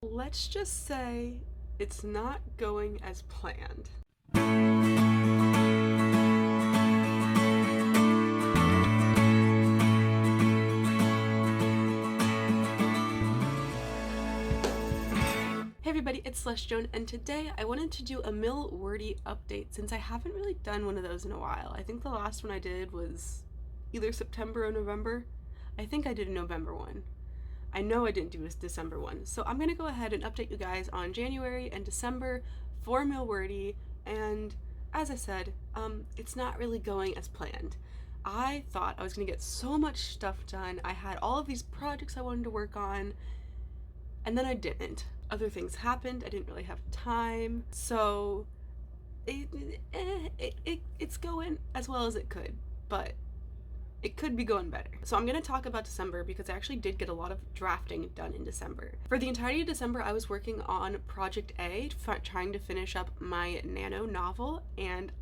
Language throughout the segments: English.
Let's just say it's not going as planned. Hey everybody, it's Celeste Joan, and today I wanted to do a Milwordy update since I haven't really done one of those in a while. I think the last one I did was either September or November. I think I did a November one. I know I didn't do a December one, so I'm gonna go ahead and update you guys on January and December for Milwordy, and as I said, it's not really going as planned. I thought I was gonna get so much stuff done. I had all of these projects I wanted to work on, and then I didn't. Other things happened, I didn't really have time, so it's going as well as it could, but it could be going better. So I'm gonna talk about December because I actually did get a lot of drafting done in December. For the entirety of December, I was working on Project A, trying to finish up my nano novel, and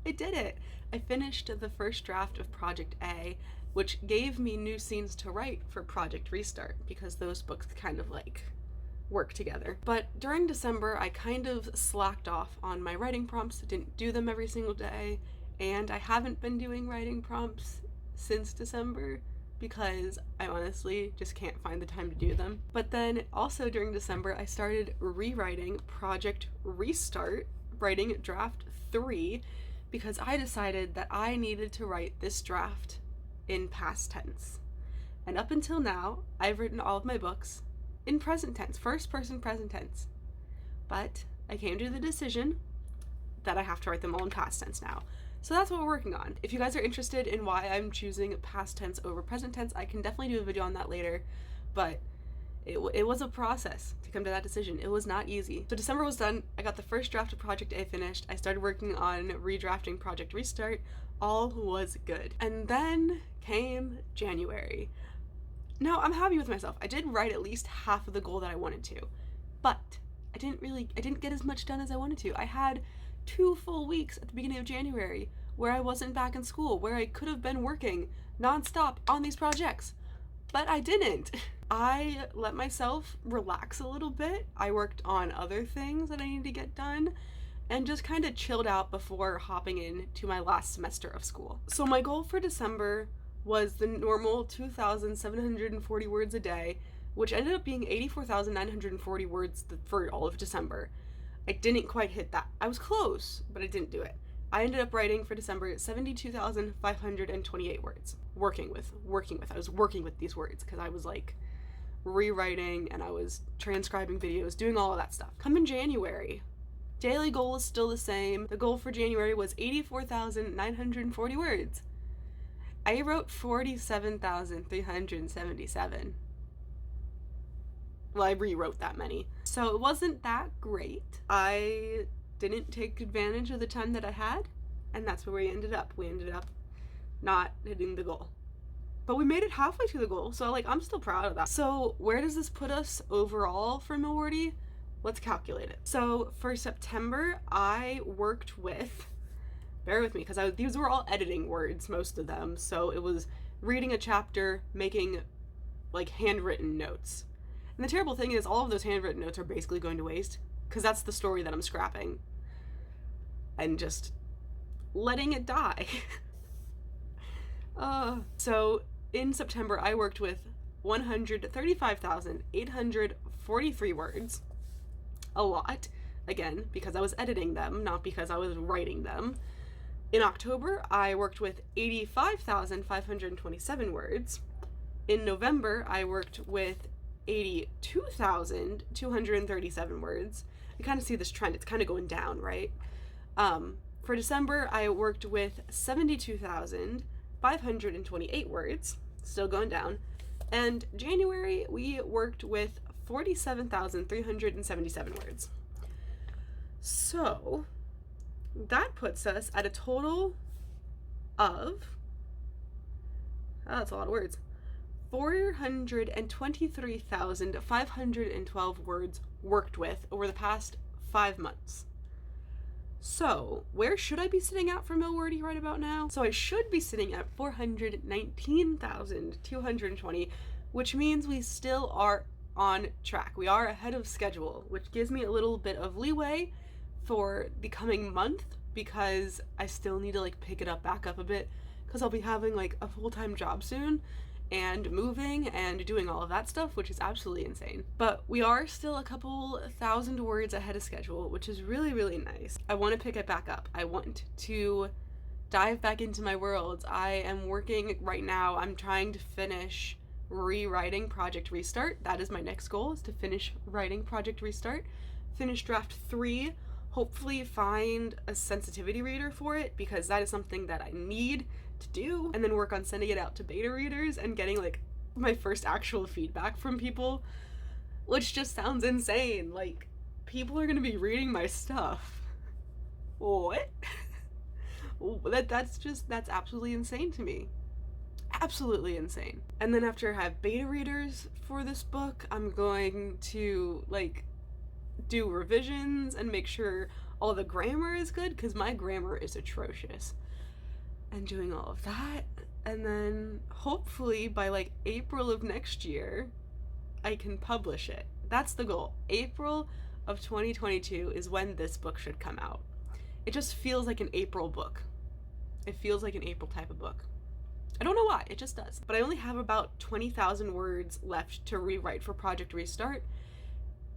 I did it. I finished the first draft of Project A, which gave me new scenes to write for Project Restart because those books kind of like work together. But during December, I kind of slacked off on my writing prompts, didn't do them every single day, and I haven't been doing writing prompts since December because I honestly just can't find the time to do them. But then also during December, I started rewriting Project Restart, writing draft 3, because I decided that I needed to write this draft in past tense. And up until now, I've written all of my books in present tense, first person present tense. But I came to the decision that I have to write them all in past tense now. So that's what we're working on. If you guys are interested in why I'm choosing past tense over present tense, I can definitely do a video on that later, but it was a process to come to that decision. It was not easy. So December was done. I got the first draft of Project A finished. I started working on redrafting Project Restart. All was good. And then came January. Now, I'm happy with myself. I did write at least half of the goal that I wanted to, but I didn't get as much done as I wanted to. I had 2 full weeks at the beginning of January where I wasn't back in school, where I could have been working nonstop on these projects, but I didn't. I let myself relax a little bit. I worked on other things that I needed to get done and just kind of chilled out before hopping into my last semester of school. So my goal for December was the normal 2,740 words a day, which ended up being 84,940 words for all of December. I didn't quite hit that. I was close, but I didn't do it. I ended up writing for December 72,528 words. Working with. I was working with these words because I was like rewriting and I was transcribing videos, doing all of that stuff. Come in January, daily goal is still the same. The goal for January was 84,940 words. I wrote 47,377. Well, I rewrote that many. So it wasn't that great. I didn't take advantage of the time that I had, and that's where we ended up. We ended up not hitting the goal. But we made it halfway to the goal, so like I'm still proud of that. So where does this put us overall for Milwordy? Let's calculate it. So for September, I worked with, bear with me, because these were all editing words, most of them. So it was reading a chapter, making like handwritten notes. And the terrible thing is all of those handwritten notes are basically going to waste because that's the story that I'm scrapping and just letting it die. So in September, I worked with 135,843 words. A lot. Again, because I was editing them, not because I was writing them. In October, I worked with 85,527 words. In November, I worked with 82,237 words. You kind of see this trend. It's kind of going down, right? For December, I worked with 72,528 words, still going down. And January, we worked with 47,377 words. So that puts us at a total of, that's a lot of words, 423,512 words worked with over the past 5 months. So where should I be sitting at for Milwordy right about now? So I should be sitting at 419,220, which means we still are on track. We are ahead of schedule, which gives me a little bit of leeway for the coming month because I still need to like pick it up back up a bit because I'll be having like a full-time job soon and moving and doing all of that stuff, which is absolutely insane. But we are still a couple thousand words ahead of schedule, which is really, really nice. I want to pick it back up. I want to dive back into my worlds. I am working right now. I'm trying to finish rewriting Project Restart. That is my next goal, is to finish writing Project Restart, finish draft 3, hopefully find a sensitivity reader for it because that is something that I need to do, and then work on sending it out to beta readers and getting like my first actual feedback from people, which just sounds insane. Like, people are gonna be reading my stuff. What? That's absolutely insane to me. Absolutely insane. And then after I have beta readers for this book, I'm going to like do revisions and make sure all the grammar is good because my grammar is atrocious. And doing all of that, and then hopefully by like April of next year I can publish it. That's the goal. April of 2022 is when this book should come out. It just feels like an April book. It feels like an April type of book. I don't know why, it just does. But I only have about 20,000 words left to rewrite for Project Restart,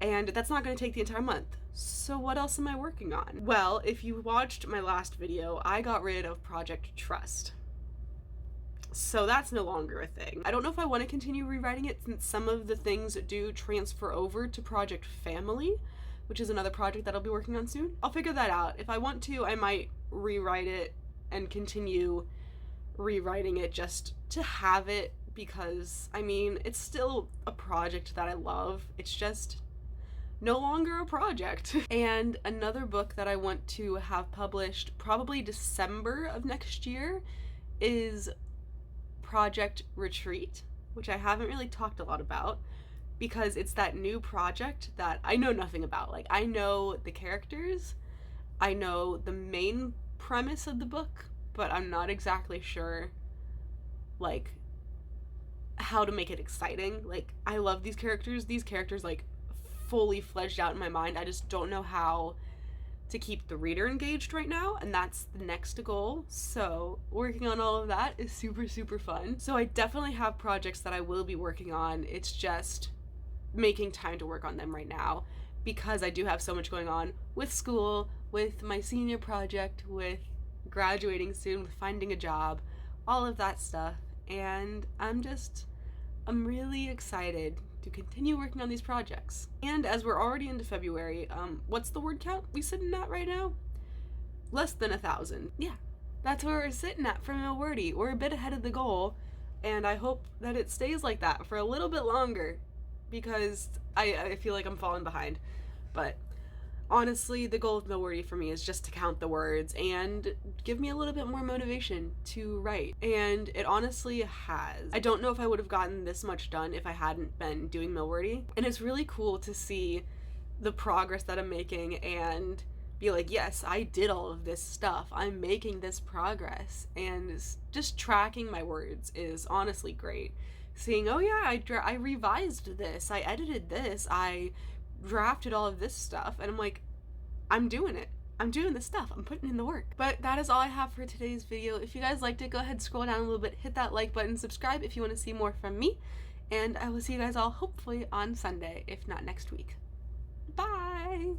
and that's not going to take the entire month. So what else am I working on? Well, if you watched my last video, I got rid of Project Trust. So that's no longer a thing. I don't know if I want to continue rewriting it since some of the things do transfer over to Project Family, which is another project that I'll be working on soon. I'll figure that out. If I want to, I might rewrite it and continue rewriting it just to have it because, I mean, it's still a project that I love. It's just no longer a project. And another book that I want to have published probably December of next year is Project Retreat, which I haven't really talked a lot about because it's that new project that I know nothing about. Like, I know the characters, I know the main premise of the book, but I'm not exactly sure like how to make it exciting. Like, I love these characters like fully fledged out in my mind. I just don't know how to keep the reader engaged right now, and that's the next goal. So working on all of that is super, super fun. So I definitely have projects that I will be working on. It's just making time to work on them right now because I do have so much going on with school, with my senior project, with graduating soon, with finding a job, all of that stuff. And I'm really excited to continue working on these projects. And as we're already into February, what's the word count we sitting at right now? Less than 1,000. Yeah, that's where we're sitting at for Milwordy. We're a bit ahead of the goal, and I hope that it stays like that for a little bit longer because I feel like I'm falling behind. But honestly, the goal of Milwordy for me is just to count the words and give me a little bit more motivation to write. And it honestly has. I don't know if I would have gotten this much done if I hadn't been doing Milwordy. And it's really cool to see the progress that I'm making and be like, yes, I did all of this stuff. I'm making this progress. And just tracking my words is honestly great. Seeing, oh yeah, I revised this, I edited this, I drafted all of this stuff, and I'm like, I'm doing it. I'm doing this stuff. I'm putting in the work. But that is all I have for today's video. If you guys liked it, go ahead, scroll down a little bit, hit that like button, subscribe if you want to see more from me, and I will see you guys all hopefully on Sunday, if not next week. Bye!